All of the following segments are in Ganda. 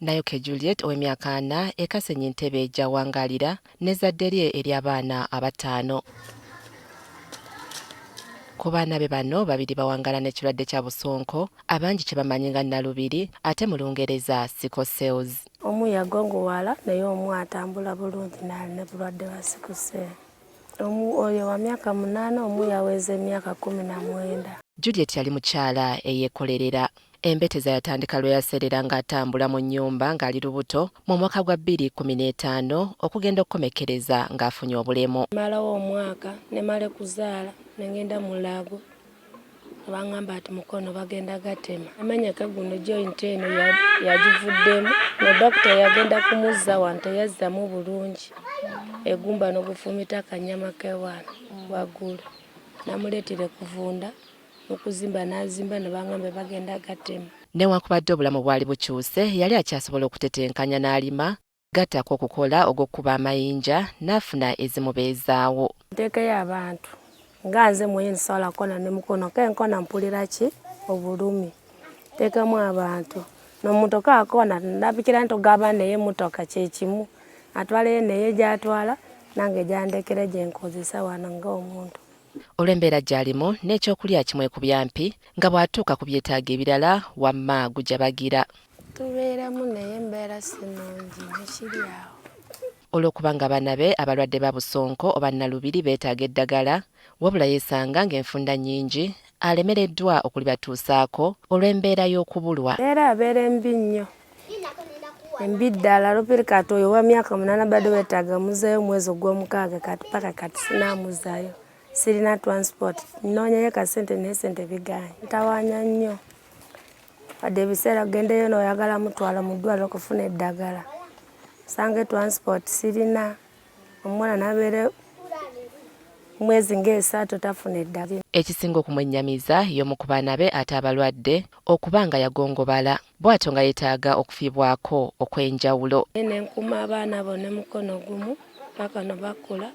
Nayoke Juliet ow'emyaka 4 ekasenye ntebe ejja wangalira n'ezzadde lye ery'abaana abataano. Ku baana be bano babiri bawangala n'ekirwadde kya busonko, abangi kye bamanyi nga Nalubiri ate mu Lungereza sickle cells. Omu yagongowaala naye omu atambula bulungi n'alina bulwadde bwa sickle cell. Omu oyo wa myaka 8, omu yaweza emyaka 19. Juliet yali mukyala eyeekolerera. Embeteza yatandika lwe yaserera ng'atambula mu nnyumba ng'ali lubuto mu mwaka gwa 2015 okugenda okukomekereza ng'afunye obulemu. Malawo omwaka ne male kuzaala ne ngenda mu laago bangamba ati mukono bagenda gatema. Amenyeka guno joint eno yagivuddemu ne dokita yagenda kumuzza wante yazzamu bulungi egumba n'okufumita akanyama kewaana waggulu namuleetere kuvunda okuzimba n'azimba ne bangamba bagenda gatema. Newankubadde obulamu bwali bukyuse yali akyasobola okutetenkanya n'alima gattako okukola ogw'okkuba amayinja n'afuna ezimubeezaawo. Nteekayo abantu nga nze mwenye nsobola kona ne mukono kenkona mpulira ki obulumi teekamu abantu n'omutoka akona ndabikira nti ogaba naye mutoka kyekimu atwalayo naye gy'atwala nange gyandekere gye nkozesa wano ng'omuntu. Olw'embeera gy'alimu n'ekyokulya kimwekubya mpi nga bw'atuuka ku byetaago ebirala wamma gujabagira. Tubeeramu naye embeera si nnungi nekiri awo. Olw'okuba nga abaana be abalwadde ba busonko oba Nalubiri beetaaga eddagala, wabula yeesanga ng'enfunda nnyingi alemereddwa okulibatuusaako olw'embeera y'okubulwa. Era abeera embi nnyo, embi ddala. Lupiri kati oyo wa myaka 8 badde weetaaga muzeeyo mwezi ogw'omukaaga kati paka kati sinaamuzaayo. Sirina transport, nnoonyayo kasente naye sente biganye. Ntawaanya nnyo. Wadde ebiseera gendeyo n'oyagala mutwala mu ddwaliro okufuna eddagala. Sange transport sirina. Omwana n'abeera mwezi ng'esatu tafuna eddagala. Ekisinga okumwennyamiza y'omu ku baana be ate abalwadde okuba nga yagongobala, bw'atyo nga yeetaaga okufiibwako okw'enjawulo. Ne nkuma abaana bo ne mukono gumu paka no bakula.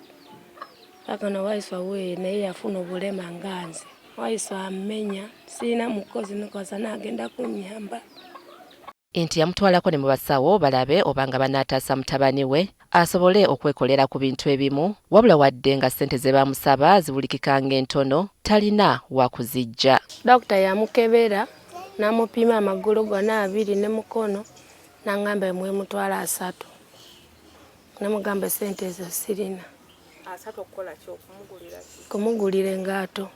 Paka no waiswa we naye yafuna obulema nga nze. Waiswa ammenya, sirina mukozi nikoza n'agenda kunnyamba. Nti yamutwalako ne mu basawo balabe oba nga banaataasa mutabani we asobole okwekolera ku bintu ebimu, wabula wadde nga ssente ze bamusaba zibulikika ng'entono talina wa kuzijja. Dokita yamukebera n'amupima amagulu gonna 2 ne mukono n'angamba mwemutwala 3. Namugamba ssente ezo sirina. 3 okukola ki okumugulira ki? Kumugulira engaato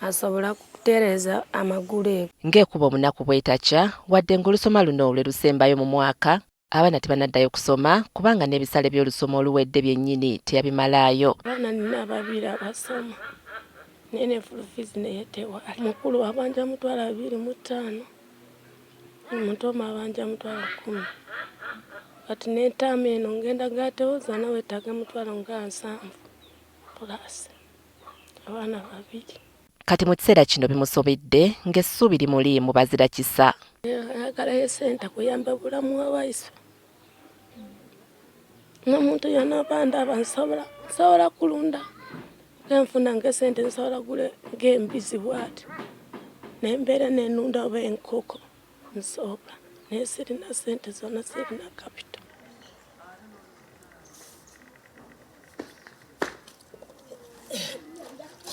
asobola kutereeza amagulu ego. Ng'ekuba omunaku bw'etakya wadde ng'olusoma luno lwe lusembayo mu mwaka, abaana tebanaddayo kusoma kubanga n'ebisale by'olusoma oluwedde byennyini teyabimalaayo. Abaana nina 2 abasoma naye ne full fees naye tewali. Mukulu abanja mutwala 25, omuto abanja mutwala 10. Kati n'entaamu eno ngenda gatewoza nawe weetaaga mutwala nga 7 plus abaana 2. Kati mu kiseera kino bimusobedde ng'essuubi limuli mu bazira kisa. Ayagalayo ssente kuyamba bulamu bwawaiswe. N'omuntu yonna bandaba nsobola kulunda nfuna ng'essente nsobola gule ng'embizi bw'ati n'embeera n'ennunda oba enkoko nsobola naye sirina ssente zonna, sirina kapita.